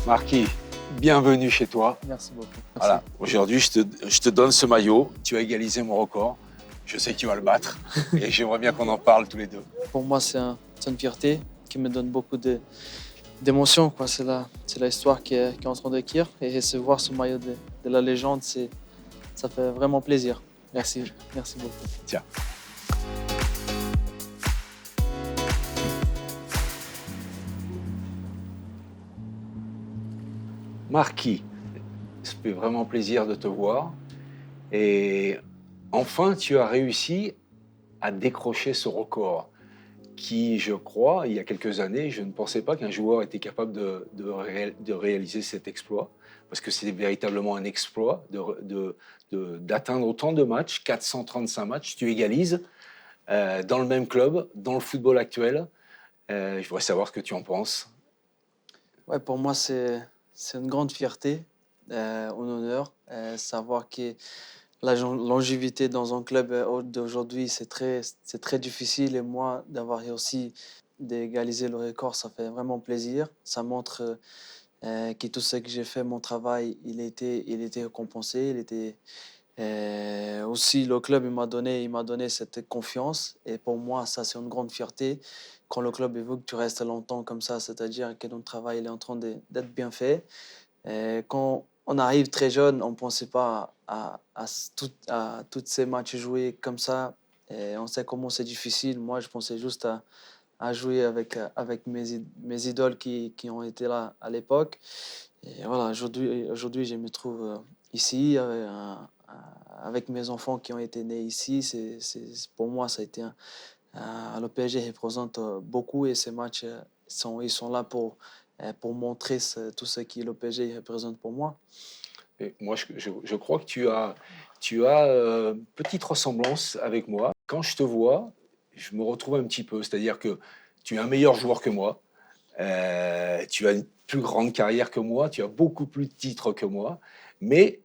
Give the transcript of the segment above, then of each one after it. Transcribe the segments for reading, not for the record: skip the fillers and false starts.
Marquis, bienvenue chez toi. Merci beaucoup. Merci. Voilà, aujourd'hui, je te donne ce maillot. Tu as égalisé mon record. Je sais que tu vas le battre et j'aimerais bien qu'on en parle tous les deux. Pour moi, c'est une fierté qui me donne beaucoup d'émotions. C'est la histoire qui est en train d'écrire. Et se voir ce maillot de la légende, ça fait vraiment plaisir. Merci beaucoup. Tiens. Marquis, ça fait vraiment plaisir de te voir. Et enfin, tu as réussi à décrocher ce record qui, je crois, il y a quelques années, je ne pensais pas qu'un joueur était capable de réaliser cet exploit, parce que c'est véritablement un exploit d'atteindre autant de matchs, 435 matchs, tu égalises dans le même club, dans le football actuel. Je voudrais savoir ce que tu en penses. Ouais, pour moi, c'est une grande fierté, un honneur, savoir que la longévité dans un club d'aujourd'hui, c'est très difficile. Et moi, d'avoir réussi d'égaliser le record, ça fait vraiment plaisir. Ça montre que tout ce que j'ai fait, mon travail, il était récompensé. Aussi, le club, il m'a donné cette confiance. Et pour moi, ça, c'est une grande fierté. Quand le club il veut que tu restes longtemps comme ça, c'est-à-dire que ton travail il est en train d'être bien fait. Quand on arrive très jeune, on ne pensait pas à tous ces matchs joués comme ça. Et on sait comment c'est difficile. Moi, je pensais juste à jouer avec mes idoles qui ont été là à l'époque. Et voilà, aujourd'hui, je me trouve ici avec mes enfants qui ont été nés ici. Pour moi, ça a été le PSG représente beaucoup et ces matchs ils sont là pour montrer tout ce que le PSG représente pour moi. Et moi, je crois que tu as une petite ressemblance avec moi. Quand je te vois, je me retrouve un petit peu. C'est-à-dire que tu es un meilleur joueur que moi, tu as une plus grande carrière que moi, tu as beaucoup plus de titres que moi, mais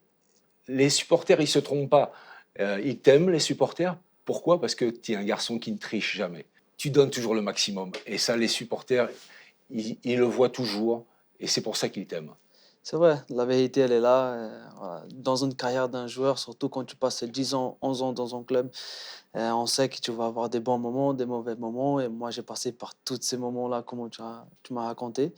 les supporters, ils ne se trompent pas. Ils t'aiment, les supporters. Pourquoi? Parce que tu es un garçon qui ne triche jamais. Tu donnes toujours le maximum. Et ça, les supporters, ils le voient toujours. Et c'est pour ça qu'ils t'aiment. C'est vrai, la vérité, elle est là. Voilà. Dans une carrière d'un joueur, surtout quand tu passes 10 ans, 11 ans dans un club, on sait que tu vas avoir des bons moments, des mauvais moments. Et moi, j'ai passé par tous ces moments-là, comme tu m'as raconté.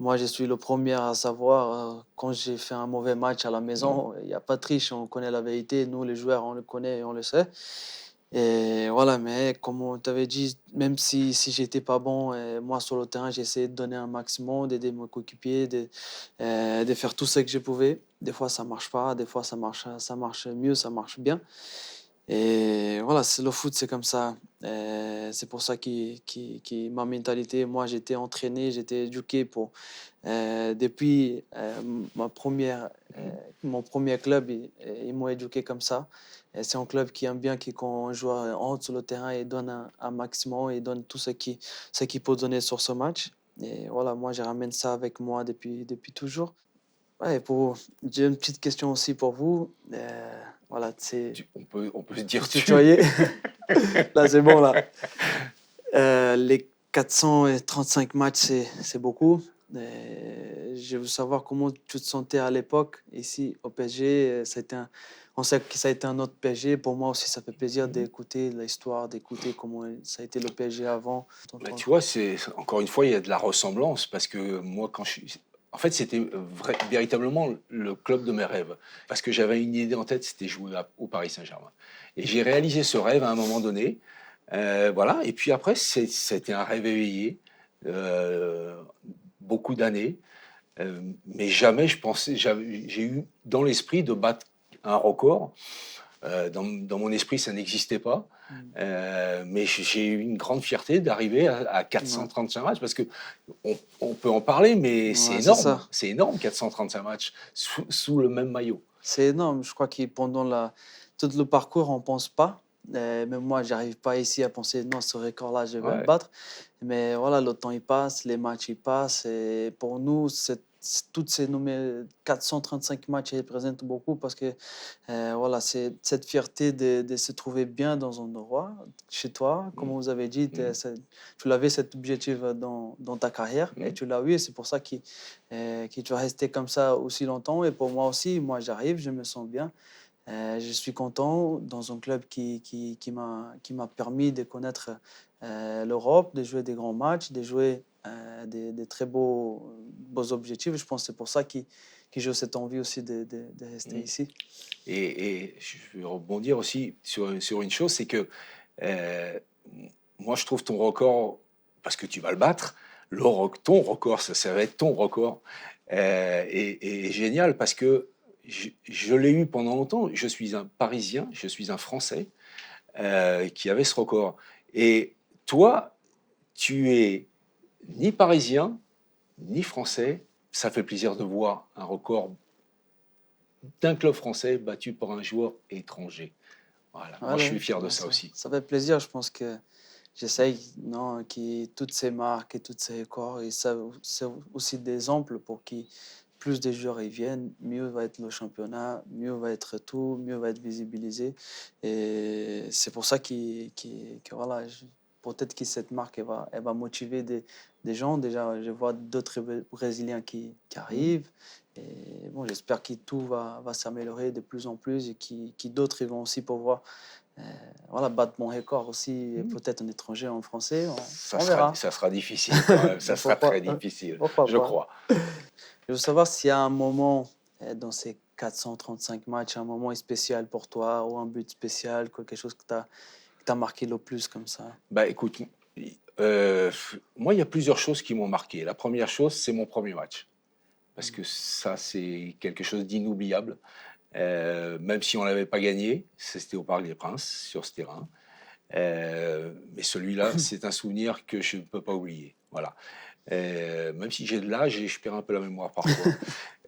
Moi, je suis le premier à savoir quand j'ai fait un mauvais match à la maison, il n'y a pas de triche, on connaît la vérité. Nous, les joueurs, on le connaît et on le sait. Et voilà, mais comme on t'avait dit, même si j'étais pas bon, moi sur le terrain, j'essayais de donner un maximum, d'aider mes coéquipiers, de faire tout ce que je pouvais. Des fois, ça marche pas, des fois, ça marche mieux, ça marche bien. Et voilà, le foot, c'est comme ça. C'est pour ça que ma mentalité, moi, j'étais entraîné, j'étais éduqué depuis mon premier club, ils m'ont éduqué comme ça. Et c'est un club qui aime bien que quand un joueur entre sur le terrain et donne un maximum et donne tout ce qu'il peut donner sur ce match. Et voilà, moi, je ramène ça avec moi depuis toujours. Ouais, j'ai une petite question aussi pour vous. Voilà, On peut se dire tu tutoyer. Là, c'est bon, là. Les 435 matchs, c'est beaucoup. Je veux savoir comment tu te sentais à l'époque ici au PSG. On sait que ça a été un autre PSG. Pour moi aussi, ça fait plaisir d'écouter l'histoire, d'écouter comment ça a été le PSG avant. Bah, tu vois, encore une fois, il y a de la ressemblance parce que moi, en fait, c'était véritablement le club de mes rêves parce que j'avais une idée en tête, c'était jouer au Paris Saint-Germain. Et j'ai réalisé ce rêve à un moment donné. Voilà. Et puis après, c'était un rêve éveillé, euh, beaucoup d'années. Mais jamais je pensais, j'ai eu dans l'esprit de battre un record. Dans mon esprit, ça n'existait pas. Mais j'ai eu une grande fierté d'arriver à 435 matchs parce que on peut en parler, mais c'est Ouais, énorme. C'est énorme, 435 matchs sous le même maillot. C'est énorme. Je crois que pendant tout le parcours, on ne pense pas. Même moi, je n'arrive pas ici à penser, non, ce record-là, je vais le Ouais. battre. Mais voilà, le temps, il passe, les matchs, ils passent. Et pour nous, toutes ces nommées 435 matchs, ils représentent beaucoup parce que voilà, c'est cette fierté de se trouver bien dans un endroit, chez toi. Comme Mm, vous avez dit, mm, tu l'avais cet objectif dans ta carrière et mm, tu l'as eu. Et c'est pour ça que tu vas rester comme ça aussi longtemps. Et pour moi aussi, moi j'arrive, je me sens bien. Je suis content dans un club qui m'a permis de connaître l'Europe, de jouer des grands matchs, de jouer des très beaux objectifs. Je pense que c'est pour ça que j'ai cette envie aussi de rester mm. ici. Et je veux rebondir aussi sur une chose, c'est que euh, moi, je trouve ton record, parce que tu vas le battre, ton record, ça va être ton record, est génial parce que je l'ai eu pendant longtemps. Je suis un Parisien, je suis un Français qui avait ce record. Et toi, tu es ni Parisien, ni Français. Ça fait plaisir de voir un record d'un club français battu par un joueur étranger. Voilà, moi je Voilà, suis fier de ouais, ça aussi. ça fait plaisir. Je pense que j'essaye, non, toutes ces marques et tous ces records, et ça, c'est aussi des exemples pour qui plus de joueurs y viennent, mieux va être le championnat, mieux va être tout, mieux va être visibilisé. Et c'est pour ça que voilà, peut-être que cette marque elle va motiver des gens. Déjà, je vois d'autres Brésiliens qui Mm, arrivent. Et bon, j'espère que tout va s'améliorer de plus en plus et que d'autres ils vont aussi pouvoir euh, voilà, battre mon record aussi, et mm. peut-être un étranger en français, on verra. Ça sera difficile quand même, ça Mais sera très difficile, pourquoi je pas. crois. Je veux savoir s'il y a un moment dans ces 435 matchs, un moment spécial pour toi, ou un but spécial, quelque chose qui t'a marqué le plus comme ça. Bah écoute, euh, moi il y a plusieurs choses qui m'ont marqué. La première chose, c'est mon premier match. Parce que ça, c'est quelque chose d'inoubliable. Même si on ne l'avait pas gagné, c'était au Parc des Princes, sur ce terrain. Mais celui-là, c'est un souvenir que je ne peux pas oublier. Voilà. Même si j'ai de l'âge et je perds un peu la mémoire parfois.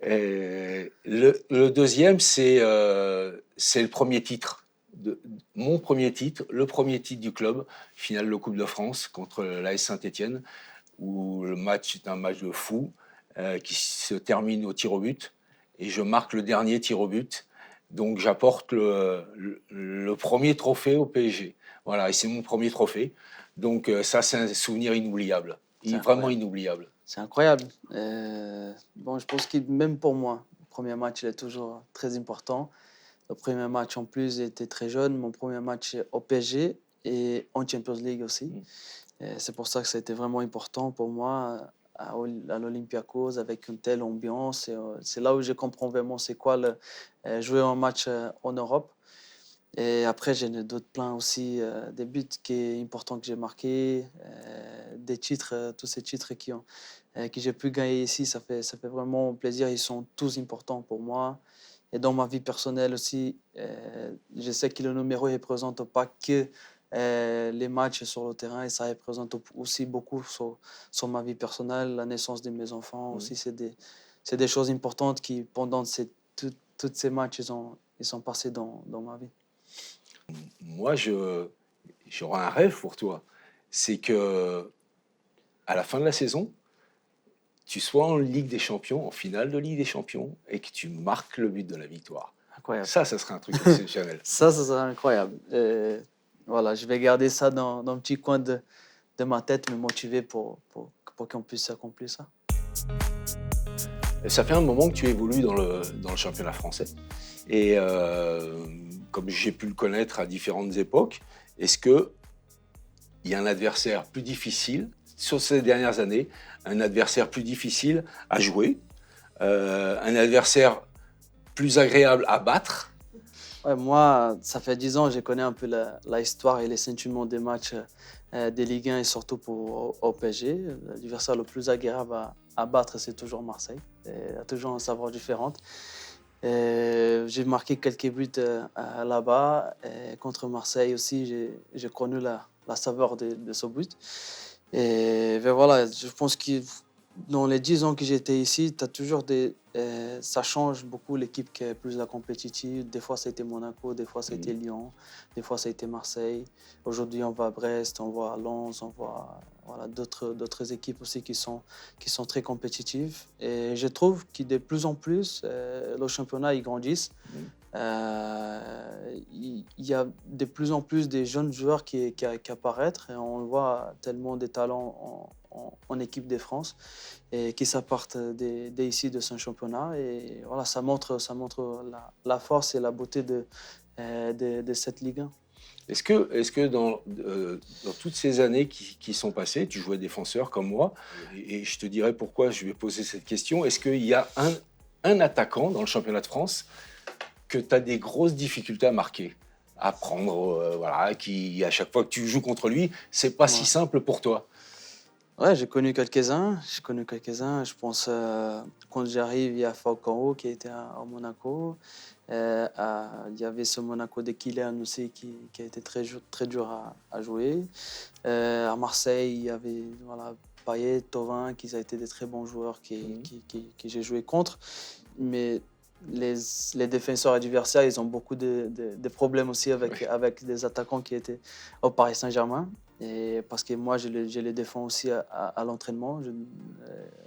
Le deuxième, c'est le premier titre. Mon premier titre, le premier titre du club, finale de Coupe de France contre l'AS Saint-Étienne, où le match est un match de fou qui se termine au tir au but. Et je marque le dernier tir au but. Donc j'apporte le premier trophée au PSG. Voilà, et c'est mon premier trophée. Donc ça, c'est un souvenir inoubliable. C'est Vraiment incroyable. inoubliable. C'est incroyable. Bon, je pense que même pour moi, le premier match il est toujours très important. Le premier match en plus, j'étais très jeune. Mon premier match au PSG et en Champions League aussi. Mm. C'est pour ça que ça a été vraiment important pour moi à l'Olympiakos avec une telle ambiance. C'est là où je comprends vraiment c'est quoi jouer un match en Europe. Et après, j'ai d'autres plans aussi, des buts qui est important que j'ai marqués, des titres, tous ces titres que j'ai pu gagner ici, ça fait vraiment plaisir. Ils sont tous importants pour moi. Et dans ma vie personnelle aussi, je sais que le numéro ne représente pas que les matchs sur le terrain, et ça représente aussi beaucoup sur ma vie personnelle, la naissance de mes enfants Mm. aussi. C'est des choses importantes qui, pendant tous ces matchs, ils sont passés dans ma vie. Moi, j'aurais un rêve pour toi. C'est que à la fin de la saison, tu sois en Ligue des Champions, en finale de Ligue des Champions, et que tu marques le but de la victoire. Incroyable. Ça serait un truc exceptionnel. Ça serait incroyable. Voilà, je vais garder ça dans un petit coin de ma tête, me motiver pour qu'on puisse accomplir ça. Ça fait un moment que tu évolues dans le championnat français. Et comme j'ai pu le connaître à différentes époques, est-ce qu'il y a un adversaire plus difficile sur ces dernières années, un adversaire plus difficile à jouer, un adversaire plus agréable à battre? Ouais, moi, ça fait 10 ans, je connais un peu la histoire et les sentiments des matchs des Ligue 1 et surtout pour au PSG. L'adversaire le plus agréable à battre, c'est toujours Marseille. Il y a toujours un savoir différent. J'ai marqué quelques buts là-bas. Et contre Marseille aussi, j'ai connu la saveur de ce but. Et ben voilà, je pense que Dans les 10 ans que j'étais ici, t'as toujours ça change beaucoup l'équipe qui est plus la compétitive. Des fois, ça a été Monaco, des fois, ça a été Mhm. Lyon, des fois, ça a été Marseille. Aujourd'hui, on va à Brest, on va à Lens, on voit voilà, d'autres équipes aussi qui sont très compétitives. Et je trouve que de plus en plus, le championnat, il grandit. Mhm. Il y a de plus en plus des jeunes joueurs qui apparaissent et on voit tellement des talents en équipe de France et qui s'appartent d'ici de ce championnat. Et voilà, ça montre la force et la beauté de cette Ligue 1. Est-ce que dans toutes ces années qui sont passées, tu jouais défenseur comme moi, et je te dirais pourquoi je vais poser cette question. Est-ce qu'il y a un attaquant dans le championnat de France que tu as des grosses difficultés à marquer, à prendre, voilà, qui à chaque fois que tu joues contre lui, c'est pas si Ouais. simple pour toi? Ouais, j'ai connu quelques-uns. J'ai connu quelques-uns. Je pense quand j'arrive, il y a Falcao qui était à Monaco. Il y avait ce Monaco de Kylian aussi qui a été très dur à jouer. À Marseille, il y avait voilà, Payet, Thauvin, qui ont été des très bons joueurs Mhm. que j'ai joué contre. Mais les, les défenseurs adversaires, ils ont beaucoup de problèmes aussi avec, Oui. avec des attaquants qui étaient au Paris Saint-Germain. Et parce que moi, je les défends aussi à l'entraînement.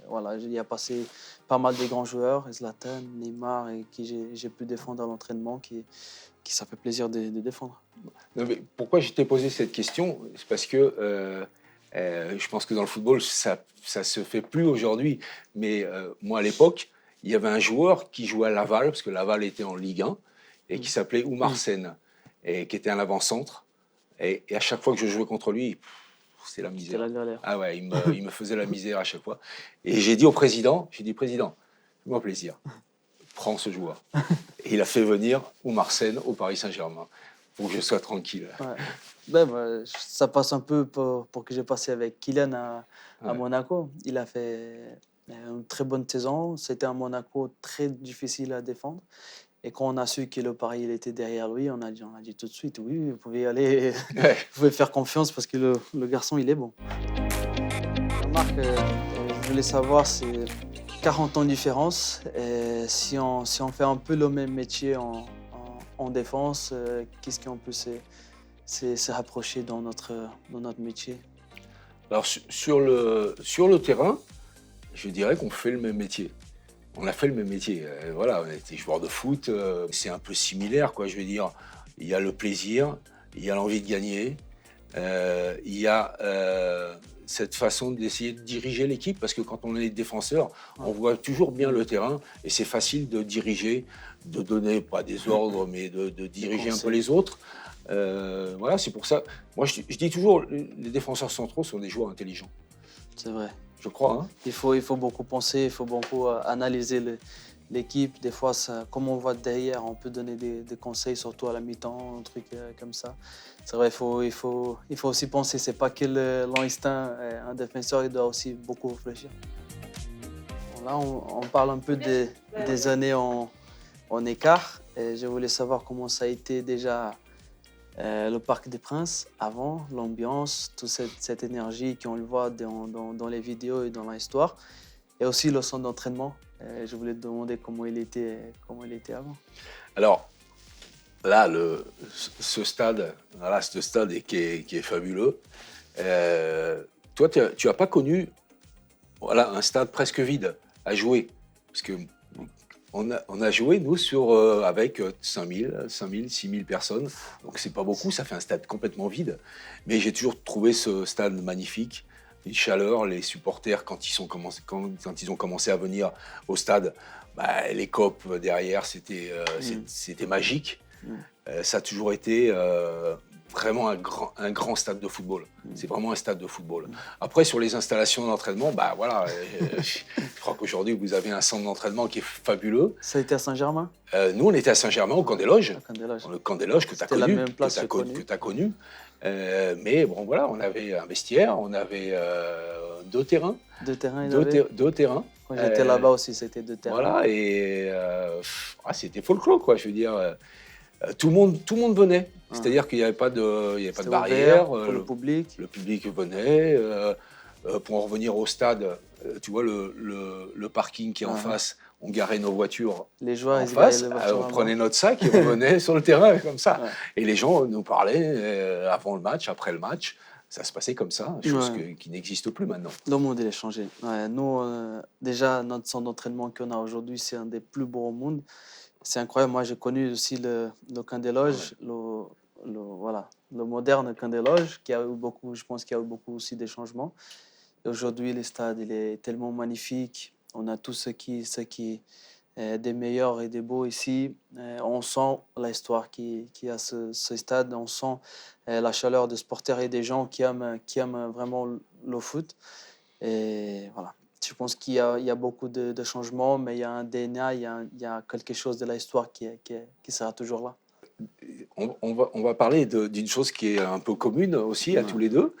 Voilà, il y a passé pas mal de grands joueurs, Zlatan, Neymar, et qui j'ai pu défendre à l'entraînement, qui ça fait plaisir de défendre. Non, mais pourquoi je t'ai posé cette question? C'est parce que je pense que dans le football, ça se fait plus aujourd'hui. Mais moi, à l'époque, il y avait un joueur qui jouait à Laval, parce que Laval était en Ligue 1, et qui Mm. s'appelait Oumar Mm. Sène, et qui était un avant-centre. Et à chaque fois que je jouais contre lui, c'est la C'était misère. la galère. Ah ouais, il me faisait la misère à chaque fois. Et j'ai dit au président, président, fais-moi plaisir, prends ce joueur. Et il a fait venir Oumar Sène au Paris Saint-Germain, pour que je sois tranquille. Ouais. Ben, ça passe un peu pour que j'ai passé avec Kylian à Ouais. Monaco. Il a fait une très bonne saison. C'était un Monaco très difficile à défendre. Et quand on a su que le Paris il était derrière lui, on a dit tout de suite, oui, vous pouvez y aller, Ouais. vous pouvez faire confiance parce que le garçon, il est bon. Marc, je voulais savoir, c'est 40 ans de différence. Et si on fait un peu le même métier en défense, qu'est-ce qu'on peut se rapprocher dans notre métier? Alors sur le terrain, je dirais qu'on fait le même métier. On a fait le même métier. Voilà, on était joueur de foot. C'est un peu similaire, quoi. Je veux dire, il y a le plaisir, il y a l'envie de gagner, il y a cette façon d'essayer de diriger l'équipe, parce que quand on est défenseur, on voit toujours bien le terrain et c'est facile de diriger, de donner pas des ordres, mais de diriger un peu conseils. les autres. Voilà, c'est pour ça. Moi, je dis toujours, les défenseurs centraux sont des joueurs intelligents. C'est vrai. Je crois, hein. Il faut beaucoup penser, il faut beaucoup analyser l'équipe. Des fois, comme on voit derrière, on peut donner des conseils, surtout à la mi-temps, un truc comme ça. C'est vrai, il faut aussi penser. C'est pas que l'instinct. Un défenseur, il doit aussi beaucoup réfléchir. Bon, là, on parle un peu des années en écart. Et je voulais savoir comment ça a été déjà le Parc des Princes avant, l'ambiance, toute cette énergie qu'on le voit dans les vidéos et dans l'histoire. Et aussi le centre d'entraînement. Je voulais te demander comment il était avant. Alors, là, ce stade, voilà, ce stade qui est fabuleux. Toi, tu n'as pas connu, voilà, un stade presque vide à jouer. Parce que on a joué, nous, avec 5 000, 6 000 personnes. Donc, c'est pas beaucoup, ça fait un stade complètement vide. Mais j'ai toujours trouvé ce stade magnifique. Une chaleur, les supporters, quand ils ont commencé à venir au stade, bah, les copes derrière, c'était magique. Mm. Ça a toujours été vraiment un grand stade de football. C'est vraiment un stade de football. Après, sur les installations d'entraînement, bah voilà, je crois qu'aujourd'hui, vous avez un centre d'entraînement qui est fabuleux. Ça a été à Saint-Germain, Nous, on était à Saint-Germain, au Camp des Loges. à Candeloche. Le Camp des Loges que tu as C'était la connu. même place que que connu. tu as connu. Mais bon, voilà, on avait un vestiaire, on avait 2 terrains. Deux terrains, il avait. Deux terrains. Quand j'étais là-bas aussi, c'était deux terrains. Voilà, et c'était folklore, quoi. Je veux dire, tout le monde venait. C'est-à-dire qu'il n'y avait pas de C'était barrière. ouvert pour le public. Le public venait. pour en revenir au stade, tu vois le parking qui est en Ah, ah. face, on garait nos voitures Les joueurs, en ils garaient face, les voitures on là-bas. prenait notre sac et on venait sur le terrain comme ça. Ouais. Et les gens nous parlaient avant le match, après le match. Ça se passait comme ça, chose Ouais. qui n'existe plus maintenant. Le monde, il est changé. Ouais, nous, déjà, notre centre d'entraînement qu'on a aujourd'hui, c'est un des plus beaux au monde. C'est incroyable. Moi, j'ai connu aussi le camp des Ah ouais. loges, voilà, le moderne camp des loges, qui a eu beaucoup, je pense qu'il y a eu beaucoup aussi des changements. Et aujourd'hui, le stade, il est tellement magnifique. On a tout ce qui est des meilleurs et des beaux ici. On sent l'histoire qui a ce stade. On sent la chaleur des supporters et des gens qui aiment vraiment le foot. Et voilà. Je pense qu'il y a beaucoup de changements, mais il y a un DNA, il y a quelque chose de l'histoire qui sera toujours là. On va parler d'une chose qui est un peu commune aussi à tous Ouais. les deux,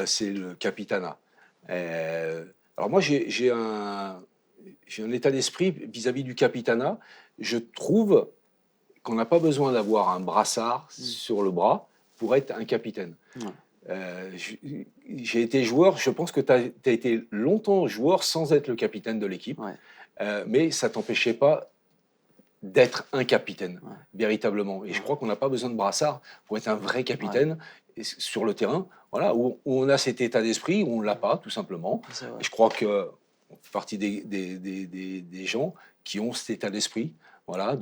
c'est le capitanat. Euh, alors moi, j'ai un état d'esprit vis-à-vis du capitanat. Je trouve qu'on n'a pas besoin d'avoir un brassard Mm. sur le bras pour être un capitaine. Ouais. J'ai été joueur, je pense que tu as été longtemps joueur sans être le capitaine de l'équipe, Ouais. mais ça t'empêchait pas d'être un capitaine, Ouais. véritablement. Et je Ouais. crois qu'on n'a pas besoin de brassard pour être un vrai Ouais. capitaine sur le terrain, voilà, où on a cet état d'esprit, où on ne l'a pas, tout simplement. C'est vrai. Et je crois qu'on fait partie des gens qui ont cet état d'esprit, voilà,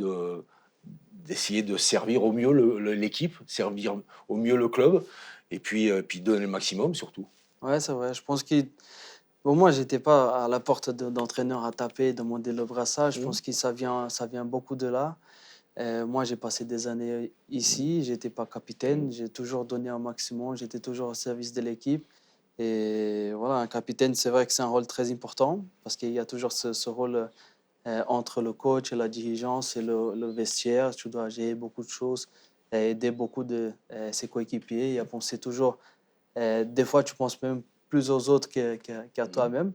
d'essayer de servir au mieux l'équipe, servir au mieux le club, et puis donner le maximum surtout. Ouais, c'est vrai. Je pense que bon, moi, j'étais pas à la porte d'entraîneur à taper, demander le brassage. Je Mhm. pense que ça vient beaucoup de là. Moi, j'ai passé des années ici. J'étais pas capitaine. J'ai toujours donné un maximum. J'étais toujours au service de l'équipe. Et voilà, un capitaine, c'est vrai que c'est un rôle très important parce qu'il y a toujours ce rôle entre le coach et la dirigeance et le vestiaire. Tu dois gérer beaucoup de choses, aider beaucoup de ses coéquipiers et à penser toujours. Des fois, tu penses même plus aux autres qu'à Mhm. toi-même.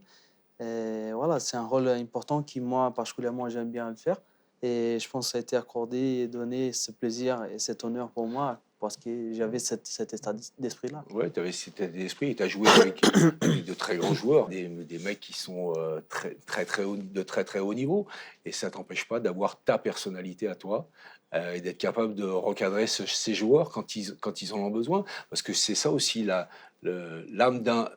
Et voilà, c'est un rôle important qui, moi, particulièrement, j'aime bien le faire. Et je pense que ça a été accordé et donné ce plaisir et cet honneur pour moi parce que j'avais cet état d'esprit-là. Ouais, tu avais cet état d'esprit et tu as joué avec de très grands joueurs, des mecs qui sont de très très haut niveau. Et ça t'empêche pas d'avoir ta personnalité à toi et d'être capable de recadrer ces joueurs quand ils en ont besoin. Parce que c'est ça aussi l'âme d'un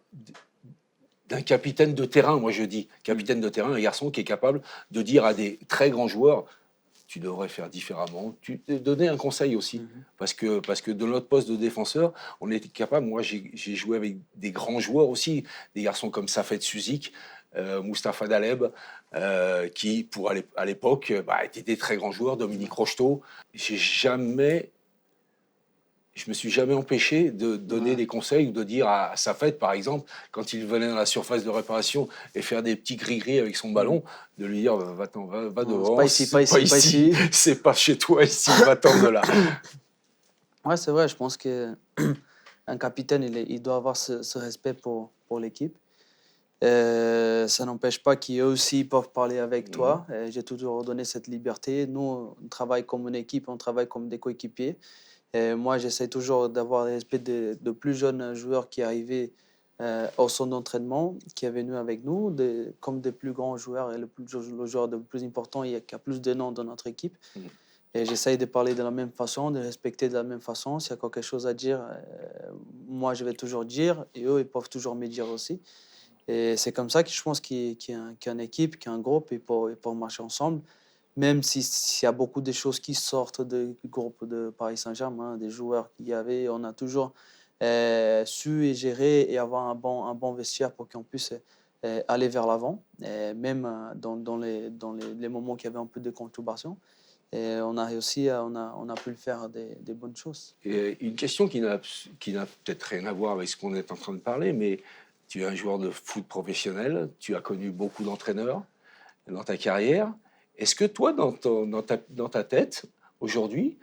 capitaine de terrain, moi je dis. Mm. Capitaine de terrain, un garçon qui est capable de dire à des très grands joueurs, tu devrais faire différemment, donner un conseil aussi. Mhm. Parce que de notre poste de défenseur, on était capable, moi j'ai joué avec des grands joueurs aussi, des garçons comme Safet Suzik, Mustapha Daleb, qui à l'époque étaient des très grands joueurs, Dominique Rocheteau. Je me suis jamais empêché de donner Ouais. des conseils ou de dire à Safet, par exemple, quand il venait dans la surface de réparation et faire des petits gris-gris avec son Mm. ballon, de lui dire va-t'en, va Non, c'est pas devant, ici, pas c'est pas ici, pas ici, ici. c'est pas chez toi ici, va-t'en de là. Ouais, c'est vrai, je pense que un capitaine, il doit avoir ce respect pour l'équipe. Ça n'empêche pas qu'eux aussi peuvent parler avec Mhm. toi. J'ai toujours donné cette liberté. Nous, on travaille comme une équipe, on travaille comme des coéquipiers. Et moi, j'essaie toujours d'avoir le respect de plus jeunes joueurs qui arrivaient au centre d'entraînement, qui est venu avec nous, comme des plus grands joueurs et le joueur le plus important et qui a plus de noms dans notre équipe. Mhm. Et j'essaye de parler de la même façon, de respecter de la même façon. S'il y a quelque chose à dire, moi, je vais toujours dire et eux, ils peuvent toujours me dire aussi. Et c'est comme ça que je pense qu'il y a une équipe, qu'il y a un groupe, et pour marcher ensemble. Même s'il y a beaucoup de choses qui sortent du groupe de Paris Saint-Germain, des joueurs qu'il y avait, on a toujours su et gérer et avoir un bon vestiaire pour qu'on puisse aller vers l'avant, et même dans les moments qu'il y avait un peu de conturbation. Et on a réussi, on a pu le faire des bonnes choses. Et une question qui n'a peut-être rien à voir avec ce qu'on est en train de parler, mais tu es un joueur de foot professionnel, tu as connu beaucoup d'entraîneurs dans ta carrière. Est-ce que toi, dans ta tête, aujourd'hui,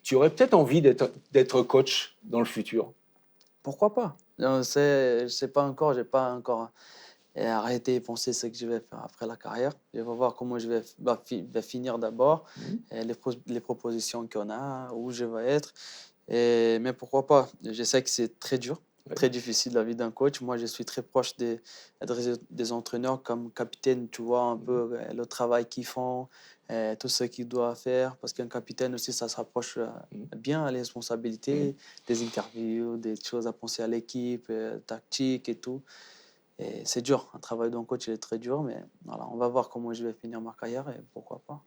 tu aurais peut-être envie d'être coach dans le futur? Pourquoi pas? Je sais pas encore, j'ai pas encore arrêté et pensé ce que je vais faire après la carrière. Je vais voir comment je vais finir d'abord, Mhm. les propositions qu'on a, où je vais être. Mais pourquoi pas? Je sais que c'est très dur. Ouais. très difficile la vie d'un coach. Moi, je suis très proche des entraîneurs comme capitaine. Tu vois un Mhm. peu le travail qu'ils font, tout ce qu'ils doivent faire. Parce qu'un capitaine aussi, ça se rapproche Mhm. bien à les Mhm. responsabilités, des interviews, des choses à penser à l'équipe, tactique et tout. Et c'est dur. Un travail d'un coach, il est très dur. Mais voilà, on va voir comment je vais finir ma carrière et pourquoi pas.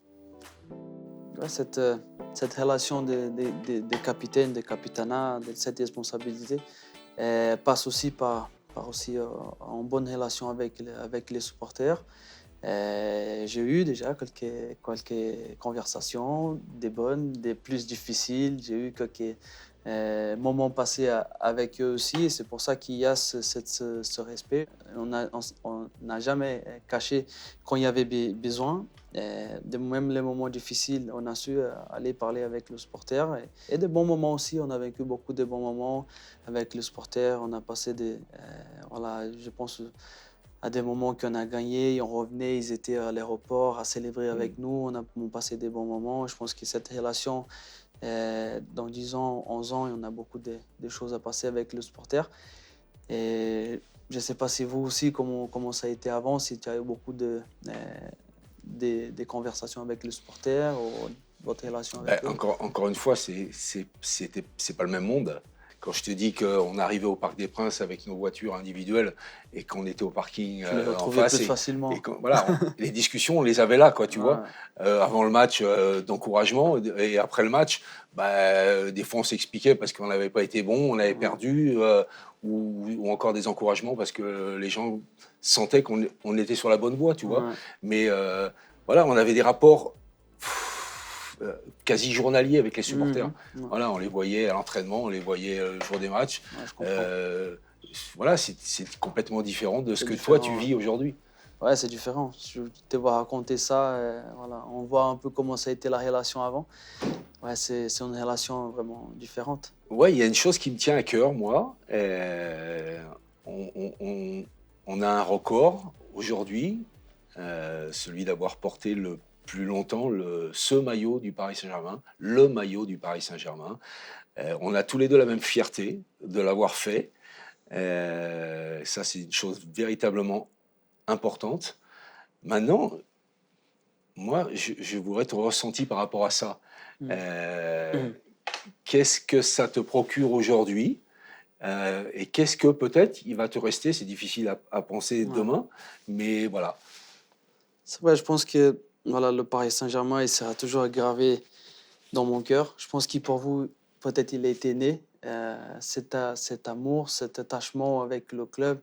Ouais, cette relation de capitaine, de capitanat, de cette responsabilité passe aussi par aussi en bonne relation avec les supporters. J'ai eu déjà quelques conversations, des bonnes, des plus difficiles. J'ai eu quelques moments passés avec eux aussi. Et c'est pour ça qu'il y a ce respect. On n'a jamais caché quand il y avait besoin. Même les moments difficiles, on a su aller parler avec le supporter. Et des bons moments aussi. On a vécu beaucoup de bons moments avec le supporter. On a passé voilà, je pense à des moments qu'on a gagné, on revenait, ils étaient à l'aéroport à célébrer Mhm. avec nous, on passé des bons moments. Je pense que cette relation, dans 10 ans, 11 ans, on a beaucoup de choses à passer avec le supporter. Et je ne sais pas si vous aussi, comment ça a été avant, si tu as eu beaucoup des conversations avec le supporter ou votre relation Ben, avec eux. encore une fois, c'est pas le même monde. Quand je te dis qu'on arrivait au Parc des Princes avec nos voitures individuelles et qu'on était au parking Tu les en retrouvais face plus facilement. voilà, les discussions, on les avait là, quoi, tu vois. Ouais, Avant le match d'encouragement et après le match, bah, des fois on s'expliquait parce qu'on n'avait pas été bon, on avait ouais, perdu ou encore des encouragements parce que les gens sentaient qu'on était sur la bonne voie, tu vois. ouais. Mais voilà, on avait des rapports quasi journalier avec les supporters. Mhm, ouais, Voilà, on les voyait à l'entraînement, on les voyait le jour des matchs. ouais, je comprends. Euh, voilà, c'est complètement différent de ce C'est que toi tu différent. Ouais. vis aujourd'hui. Ouais, c'est différent. Je te vois raconter ça, voilà. On voit un peu comment ça a été la relation avant. Ouais, c'est une relation vraiment différente. Ouais, il y a une chose qui me tient à cœur, moi. On, on- on- on a un record aujourd'hui, celui d'avoir porté le plus longtemps ce maillot du Paris Saint-Germain, le maillot du Paris Saint-Germain. On a tous les deux la même fierté de l'avoir fait. Ça, c'est une chose véritablement importante. Maintenant, moi, je voudrais ton ressenti par rapport à ça. Mm. Euh, Mhm. Qu'est-ce que ça te procure aujourd'hui? Et qu'est-ce que peut-être il va te rester? C'est difficile à penser Ouais. demain, mais voilà. C'est vrai, je pense que voilà, le Paris Saint-Germain, il sera toujours gravé dans mon cœur. Je pense que pour vous, peut-être il a été né. Cet amour, cet attachement avec le club.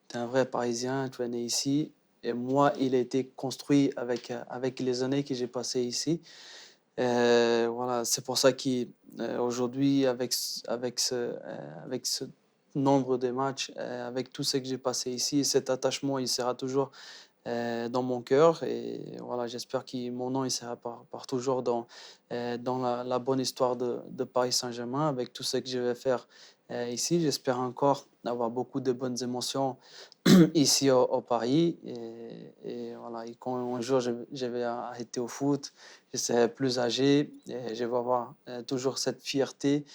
Tu es un vrai Parisien, tu es né ici. Et moi, il a été construit avec les années que j'ai passées ici. Voilà, c'est pour ça qu'aujourd'hui, avec ce nombre de matchs, avec tout ce que j'ai passé ici, cet attachement, il sera toujours dans mon cœur. Et voilà, j'espère que mon nom il sera par toujours dans la bonne histoire de Paris Saint-Germain, avec tout ce que je vais faire ici. J'espère encore avoir beaucoup de bonnes émotions ici au Paris. Et voilà, et quand un jour je vais arrêter au foot, je serai plus âgé et je vais avoir toujours cette fierté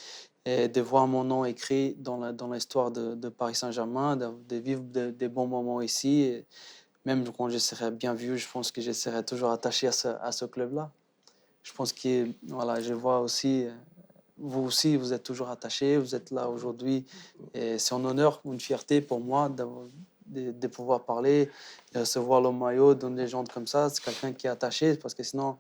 et de voir mon nom écrit dans l'histoire de Paris Saint-Germain, de vivre des bons moments ici. Et même quand je serai bien vieux, je pense que je serai toujours attaché à ce club-là. Je pense que voilà, je vois aussi, vous aussi, vous êtes toujours attaché, vous êtes là aujourd'hui. Et c'est un honneur, une fierté pour moi de pouvoir parler, de recevoir le maillot d'une légende comme ça. C'est quelqu'un qui est attaché parce que sinon,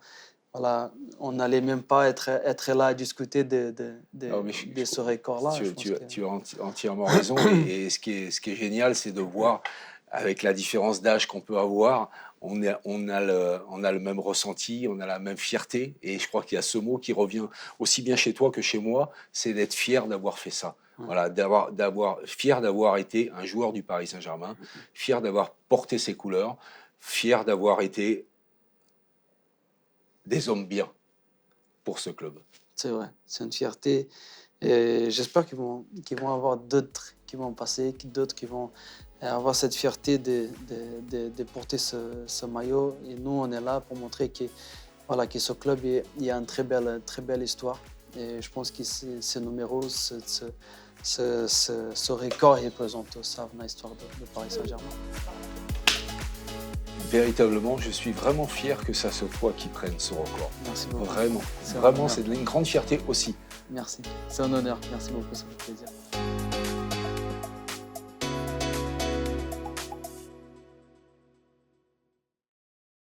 voilà, on n'allait même pas être là à discuter Non, mais de ce record-là. Je pense que. tu as entièrement raison. Et ce qui est génial, c'est de voir, avec la différence d'âge qu'on peut avoir, on a le même ressenti, on a la même fierté. Et je crois qu'il y a ce mot qui revient aussi bien chez toi que chez moi, c'est d'être fier d'avoir fait ça. Ouais, Voilà, fier d'avoir été un joueur du Paris Saint-Germain, fier d'avoir porté ses couleurs, fier d'avoir été des hommes bien pour ce club. c'est vrai, c'est une fierté. Et j'espère qu'ils vont avoir d'autres qui vont passer, d'autres qui vont avoir cette fierté de porter ce maillot. Et nous, on est là pour montrer voilà, que ce club, il y a une très belle histoire. Et je pense que ces numéros, ce record représente ça dans l'histoire de Paris Saint-Germain. Véritablement, je suis vraiment fier que ça soit toi qui prenne ce record. Merci beaucoup. Vraiment, C'est un vraiment, honneur. c'est une grande fierté aussi. Merci. C'est un honneur. Merci beaucoup, ça fait plaisir.